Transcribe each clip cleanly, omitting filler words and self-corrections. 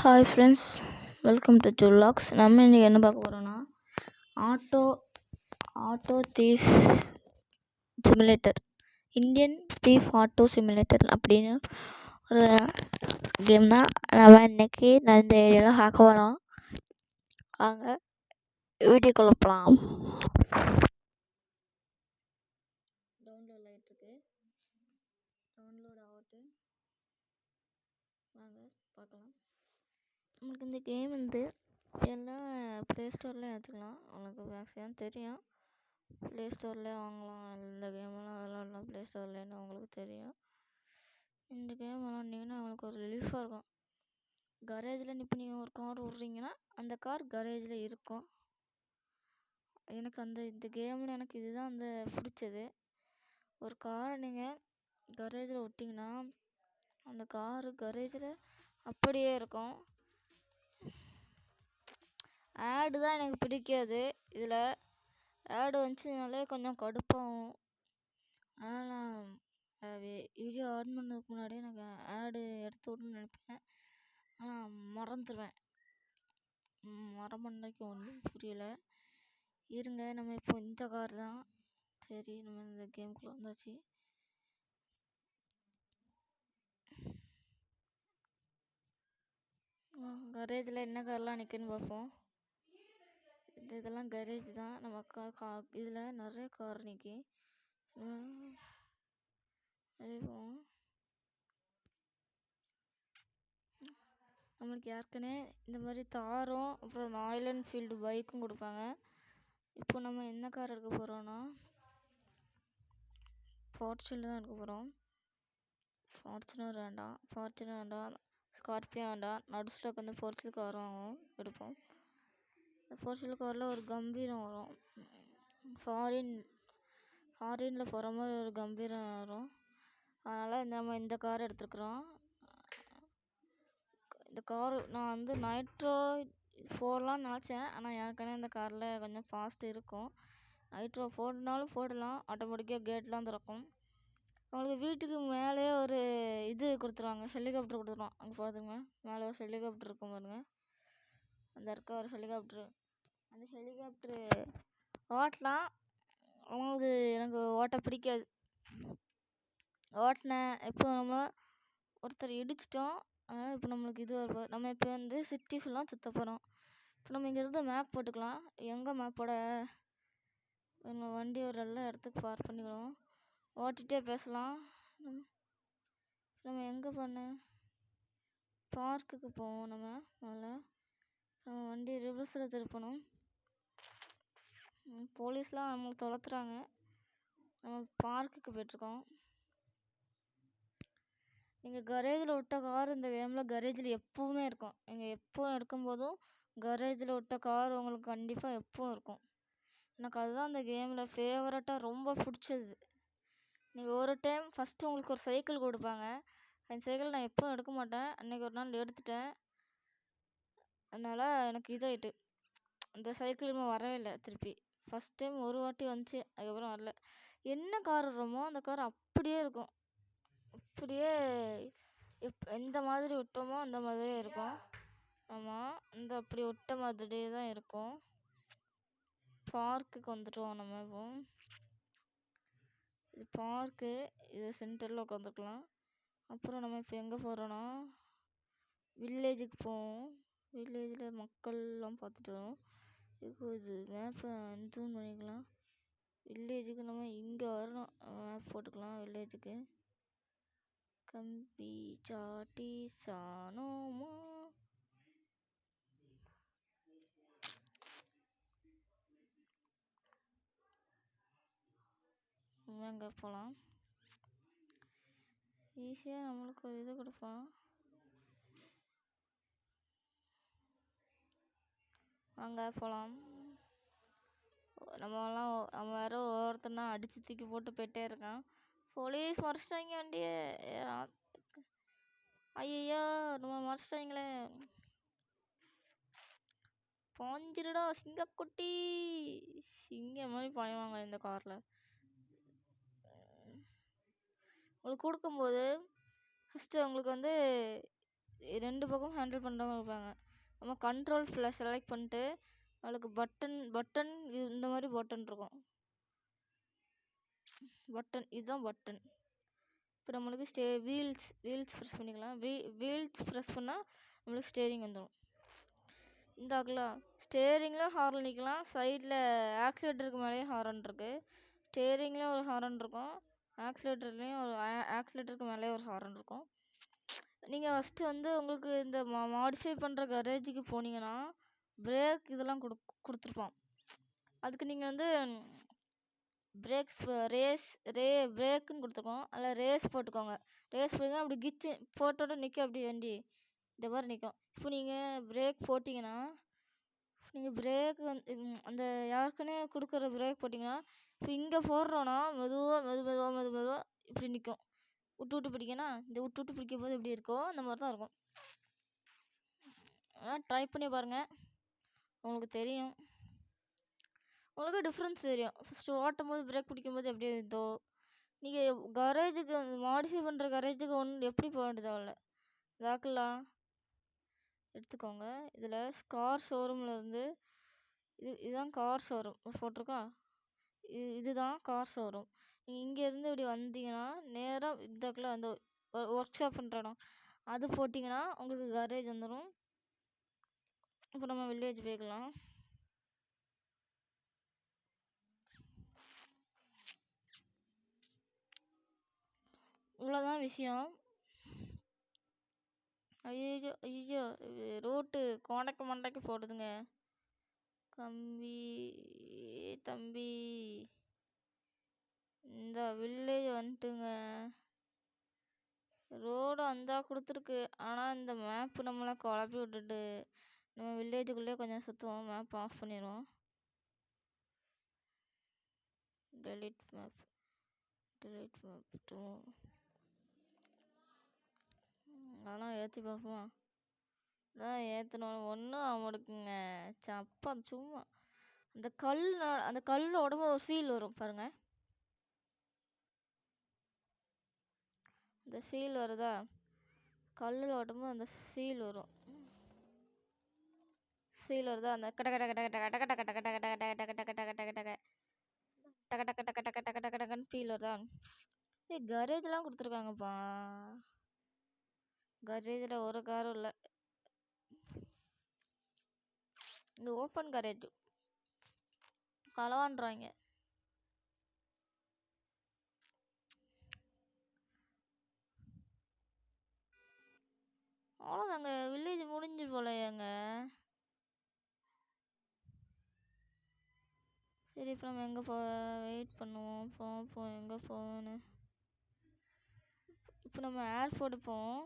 Hi friends, welcome to ஜுல்லாக்ஸ். நம்ம இன்றைக்கி என்ன பார்க்க போகிறோன்னா auto auto thief simulator, Indian thief auto simulator அப்படின்னு ஒரு கேம் தான். நம்ம இன்றைக்கி இந்த ஏரியாவில் பார்க்க போகிறோம். வாங்க வீடியோக்குள்ள போகலாம். டவுன்லோட் ஆகிட்டுருக்கு, டவுன்லோட் ஆகட்டு, வாங்க பார்க்கலாம். உங்களுக்கு இந்த கேம் எல்லாம் ப்ளே ஸ்டோர்லேயே வச்சுக்கலாம். உங்களுக்கு மேக்ஸிமம் தெரியும், ப்ளே ஸ்டோர்லேயே வாங்கலாம். இந்த கேமெல்லாம் விளாட்லாம் ப்ளே ஸ்டோர்லேன்னு உங்களுக்கு தெரியும். இந்த கேம் விளாண்டிங்கன்னா உங்களுக்கு ஒரு ரிலீஃபாக இருக்கும். கரேஜில் இப்போ நீங்கள் ஒரு கார் விட்றீங்கன்னா அந்த கார் கரேஜில் இருக்கும். எனக்கு இந்த கேமில் எனக்கு இதுதான் பிடிச்சது. ஒரு காரை நீங்கள் கரேஜில் விட்டிங்கன்னா அந்த காரு கரேஜில் அப்படியே இருக்கும். ஆடு தான் எனக்கு பிடிக்காது. இதில் ஆடு வந்துச்சுனாலே கொஞ்சம் கடுப்பாகும். ஆனால் நான் வீடியோ ஆன் பண்ணதுக்கு முன்னாடி எனக்கு ஆடு எடுத்து விடணும்னு நினைப்பேன். ஆனால் மறந்துடுவேன். மறமண்டைக்கு ஒன்றும் புரியலை. இருங்க, நம்ம இப்போ இந்த கார் தான். சரி, நம்ம இந்த கேமுக்குள்ளே வந்தாச்சு. கரேஜில் என்ன கார்லாம் நிற்குன்னு பார்ப்போம். இதெல்லாம் கரேஜ் தான். நம்ம இதில் நிறைய கார் நிற்கி போவோம். நம்மளுக்கு ஏற்கனவே இந்த மாதிரி தாரும் அப்புறம் ராயல் என்ஃபீல்டு பைக்கும் கொடுப்பாங்க. இப்போ நம்ம என்ன கார் எடுக்க போகிறோன்னா ஃபார்ச்சுனர் தான் எடுக்க போகிறோம். ஃபார்ச்சுனர் வேண்டாம், ஸ்கார்பியோ வேண்டாம். நடுஸில் வந்து ஃபார்ச்சுனர் கார் எடுப்போம். இந்த ஃபார்ச்சுனர் காரில் ஒரு கம்பீரம் வரும். ஃபாரினில் போகிற மாதிரி ஒரு கம்பீரம் வரும். அதனால் நம்ம இந்த கார் எடுத்துருக்குறோம். இந்த கார் நான் நைட்ரோ போடலான்னு நினச்சேன். ஆனால் ஏற்கனவே இந்த காரில் கொஞ்சம் ஃபாஸ்ட் இருக்கும். நைட்ரோ போடனாலும் போடலாம், ஆட்டோமேட்டிக்காக கேட்லாம் திறக்கும். உங்களுக்கு வீட்டுக்கு மேலே ஒரு இது கொடுத்துருவாங்க, ஹெலிகாப்டர் கொடுத்துருவான். அங்கே பார்த்துங்க, மேலே ஒரு ஹெலிகாப்டர் இருக்கும் பாருங்க. அந்த இருக்க ஒரு ஹெலிகாப்டரு, அந்த ஹெலிகாப்டரு ஓட்டலாம். அவங்களுக்கு எனக்கு ஓட்ட பிடிக்காது. ஓட்டினேன் இப்போ நம்ம ஒருத்தர் இடிச்சிட்டோம். அதனால் இப்போ நம்மளுக்கு இது வருது. நம்ம இப்போ சிட்டி ஃபுல்லாக சுற்ற போகிறோம். இப்போ நம்ம இங்கேருந்து மேப் போட்டுக்கலாம். எங்கே மேப்போட நம்ம வண்டி ஒரு நல்ல இடத்துக்கு பார்க் பண்ணிக்கிறோம். ஓட்டிகிட்டே பேசலாம். நம்ம எங்கே பார்க்குக்கு போவோம். நம்ம வண்டி ரிவர்ஸில் திருப்பணும். போலீஸ்லாம் நம்மளுக்கு துரத்துறாங்க. நம்ம பார்க்குக்கு போய்ட்ருக்கோம். நீங்கள் கரேஜில் விட்ட கார் இந்த கேமில் கரேஜில் எப்போவுமே இருக்கும். நீங்கள் எப்போவும் எடுக்கும்போதும் கரேஜில் விட்ட கார் உங்களுக்கு கண்டிப்பாக எப்பவும் இருக்கும். எனக்கு அதுதான் அந்த கேமில் ஃபேவரட்டாக ரொம்ப பிடிச்சது. நீங்கள் ஒரு டைம் ஃபஸ்ட்டு உங்களுக்கு ஒரு சைக்கிள் கொடுப்பாங்க. அந்த சைக்கிள் நான் எப்பவும் எடுக்க மாட்டேன். அன்றைக்கி ஒரு நாள் எடுத்துட்டேன். அதனால் எனக்கு இதாகிட்டு இந்த சைக்கிளுமே வரவே இல்லை திருப்பி. ஃபஸ்ட் டைம் ஒரு வாட்டி வந்துச்சு, அதுக்கப்புறம் வரல. என்ன கார் விடுறோமோ அந்த கார் அப்படியே இருக்கும். அப்படியே எந்த மாதிரி விட்டோமோ அந்த மாதிரியே இருக்கும். ஆமாம், அப்படி விட்ட மாதிரியே தான் இருக்கும். பார்க்குக்கு வந்துட்டோம் நம்ம. இப்போ இது பார்க்கு, இது சென்டரில் உட்காந்துக்கலாம். அப்புறம் நம்ம இப்போ எங்கே போகிறோன்னா வில்லேஜுக்கு போவோம். வில்லேஜில் மக்கள்லாம் பார்த்துட்டு வரோம். இது மேப்பை ஜூம் பண்ணிக்கலாம். வில்லேஜுக்கு நம்ம இங்கே வரணும். மேப் போட்டுக்கலாம். வில்லேஜுக்கு கம்பி சாட்டி சாணோமா எங்கே போகலாம். ஈஸியாக நம்மளுக்கு ஒரு இது கொடுப்பான். அங்கே போகலாம். நம்ம வேற ஒவ்வொருத்தனா அடித்து தூக்கி போட்டு போயிட்டே இருக்கான். போலீஸ் மறைச்சிட்டாங்க வண்டியை. ஐயோ, நம்ம மறைச்சிட்டாங்களே. பாஞ்சிருடா சிங்கக்குட்டி. சிங்கம் மாதிரி பாய்வாங்க இந்த காரில். உங்களுக்கு கொடுக்கும்போது ஃபஸ்ட்டு உங்களுக்கு 2 பக்கமும் ஹேண்டில் பண்ணுற மாதிரி இருப்பாங்க. நம்ம கண்ட்ரோல் ஃபுல்லாக செலக்ட் பண்ணிட்டு அவளுக்கு பட்டன் இந்த மாதிரி பட்டன் இருக்கும். பட்டன் இதுதான் பட்டன். இப்போ நம்மளுக்கு வீல்ஸ் ப்ரெஸ் பண்ணிக்கலாம். வீல்ஸ் ப்ரெஸ் பண்ணால் நம்மளுக்கு ஸ்டேரிங் வந்துடும். இந்தாக்குல ஸ்டேரிங்கில் ஹார்ன் நிற்கலாம். சைடில் ஆக்சிலேட்டருக்கு மேலேயும் ஹாரன் இருக்குது. ஸ்டேரிங்லேயும் ஒரு ஹாரன் இருக்கும். ஆக்சிலேட்டருக்கு மேலேயே ஒரு ஹாரன் இருக்கும். நீங்கள் ஃபஸ்ட்டு வந்து உங்களுக்கு இந்த மாடிஃபை பண்ணுற கரேஜுக்கு போனீங்கன்னா பிரேக் இதெல்லாம் கொடுத்துருப்பான். அதுக்கு நீங்கள் வந்து பிரேக்குன்னு கொடுத்துருக்கோம். அதில் ரேஸ் போட்டுக்கோங்க. ரேஸ் போட்டிங்கன்னா அப்படி கிச்சு போட்டோட நிற்கும். அப்படி வண்டி இந்த மாதிரி நிற்கும். இப்போ நீங்கள் பிரேக் போட்டிங்கன்னா நீங்கள் பிரேக் வந்து அந்த யாருக்குன்னே கொடுக்குற பிரேக் போட்டிங்கன்னா இப்போ இங்கே போடுறோன்னா மெதுவாக இப்படி நிற்கும். விட்டு பிடிக்கனா இந்த விட்டு பிடிக்கும் போது எப்படி இருக்கோ அந்த மாதிரி தான் இருக்கும். ஆனால் ட்ரை பண்ணி பாருங்கள், உங்களுக்கு தெரியும். உங்களுக்கு டிஃப்ரென்ஸ் தெரியும். ஃபஸ்ட்டு ஓட்டும் போது பிரேக் பிடிக்கும் போது எப்படி இருந்தோ. நீங்கள் கரேஜுக்கு மாடிஃபை பண்ணுற கரேஜுக்கு எப்படி போக வேண்டியது தேவையில்ல. இதாக்கலாம் எடுத்துக்கோங்க. இதில் கார் ஷோரூமில் இருந்து இதுதான் கார் ஷோரூம் போட்டிருக்கா. இதுதான் கார் ஷோரூம். நீங்கள் இங்கேருந்து இப்படி வந்தீங்கன்னா நேராக இதாக்கலாம் அந்த ஒர்க் ஷாப் பண்ணுற இடம் அது போட்டிங்கன்னா உங்களுக்கு கரேஜ் வந்துடும். இப்போ நம்ம வில்லேஜ் போய்க்கலாம். இவ்வளோதான் விஷயம். ஐயோ ரோட்டு மண்டைக்கு போடுதுங்க. தம்பி இந்த வில்லேஜ் வந்துட்டுங்க. ரோடு அந்தா கொடுத்துருக்கு. ஆனால் இந்த மேப்பு நம்மளை குழப்பி விட்டுட்டு நம்ம வில்லேஜுக்குள்ளே கொஞ்சம் சுற்றுவோம். மேப் ஆஃப் பண்ணிடுவோம். டெலிட் மேப் அதெல்லாம் ஏற்றி பார்ப்போம். அதான் ஏற்றணும் ஒன்றும் அவனுக்குங்க சப்பா சும்மா அந்த கல்லோட ஒரு ஃபீல் வரும் பாருங்க. இந்த ஃபீல் வருதா? கல்லில் ஓட்டும்போது அந்த ஃபீல் வரும். அந்த கட கட கட கட கட கட கட கட கட கட கட கட கட கட கட டக டக டக டக டக டக டகன்னு ஃபீல் வருதா? கரேஜ்லாம் கொடுத்துருக்காங்கப்பா. கரேஜில் ஒரு காரும் இல்லை. இங்கே ஓப்பன் கரேஜ் களவான்றாங்க. அவ்வளோதாங்க, வில்லேஜ் முடிஞ்சு போலையாங்க. சரி, இப்போ நம்ம எங்கே வெயிட் பண்ணுவோம். போவோம் எங்கே போவோன்னு. இப்போ நம்ம ஏர்போர்ட் போவோம்.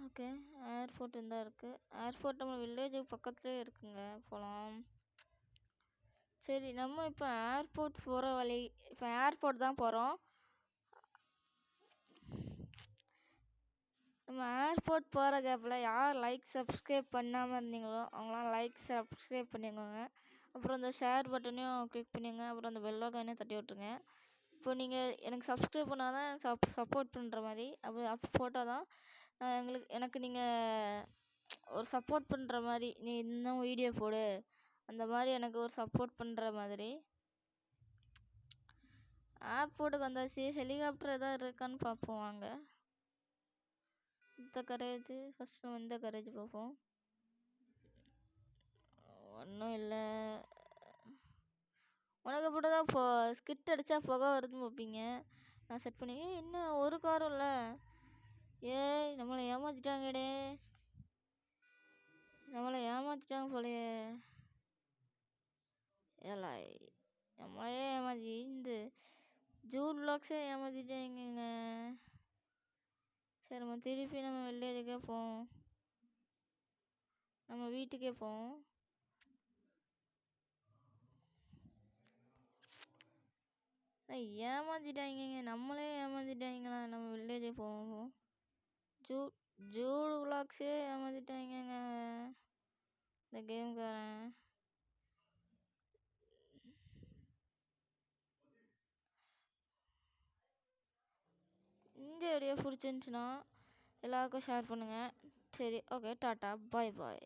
ஓகே, ஏர்போர்ட் இருந்தால் இருக்குது. ஏர்போர்ட் நம்ம வில்லேஜுக்கு பக்கத்துலேயே இருக்குங்க. போகலாம். சரி, நம்ம இப்போ ஏர்போர்ட் போகிற வழி. இப்போ ஏர்போர்ட் தான் போகிறோம். நம்ம ஏர்போர்ட் போகிற கேப்பில் யார் சப்ஸ்கிரைப் பண்ணாமல் இருந்தீங்களோ அவங்களாம் சப்ஸ்கிரைப் பண்ணிக்கோங்க. அப்புறம் இந்த ஷேர் பட்டனையும் கிளிக் பண்ணிங்க. அப்புறம் அந்த பெல் ஐகானையும் தட்டி விட்ருங்க. இப்போ நீங்கள் எனக்கு சப்ஸ்கிரைப் பண்ணால் தான் எனக்கு சப்போர்ட் பண்ணுற மாதிரி. அப்போ போட்டால் தான் எனக்கு நீங்கள் ஒரு சப்போர்ட் பண்ணுற மாதிரி. நீ இன்னும் வீடியோ போடு அந்த மாதிரி எனக்கு ஒரு சப்போர்ட் பண்ணுற மாதிரி. ஏர்போர்ட்டுக்கு வந்தாச்சு. ஹெலிகாப்டர் எதாவது இருக்கான்னு பார்ப்போம் வாங்க. இந்த கரேஜ் ஃபஸ்ட் நம்ம இந்த கரேஜ் பார்ப்போம். ஒன்றும் இல்லை. உனக்கு இப்படி தான் ஸ்கிட் அடித்தா புகை வருதுன்னு பார்ப்பீங்க. நான் செட் பண்ணி இன்னும் ஒரு காரும் இல்லை. ஏய், நம்மளை ஏமாற்றிட்டாங்கடே. போலையே. ஏலா நம்மளே ஏமாற்றி இந்த ஜூட் பிளாக்ஸே ஏமாற்றிட்டாங்க. சரி, நம்ம திருப்பி நம்ம வில்லேஜுக்கே போவோம். நம்ம வீட்டுக்கே போவோம். ஏமாத்திட்டாங்க, நம்மளே ஏமாத்திட்டாங்களா? நம்ம வில்லேஜுக்கு போவோம். ஜூடு விளாக்ஸே ஏமாத்திட்டாங்க இந்த கேம்காரன். இந்த வீடியோ பிடிச்சிருந்துச்சுன்னா எல்லாருக்கும் ஷேர் பண்ணுங்கள். சரி, ஓகே. டாட்டா. பாய் பாய்.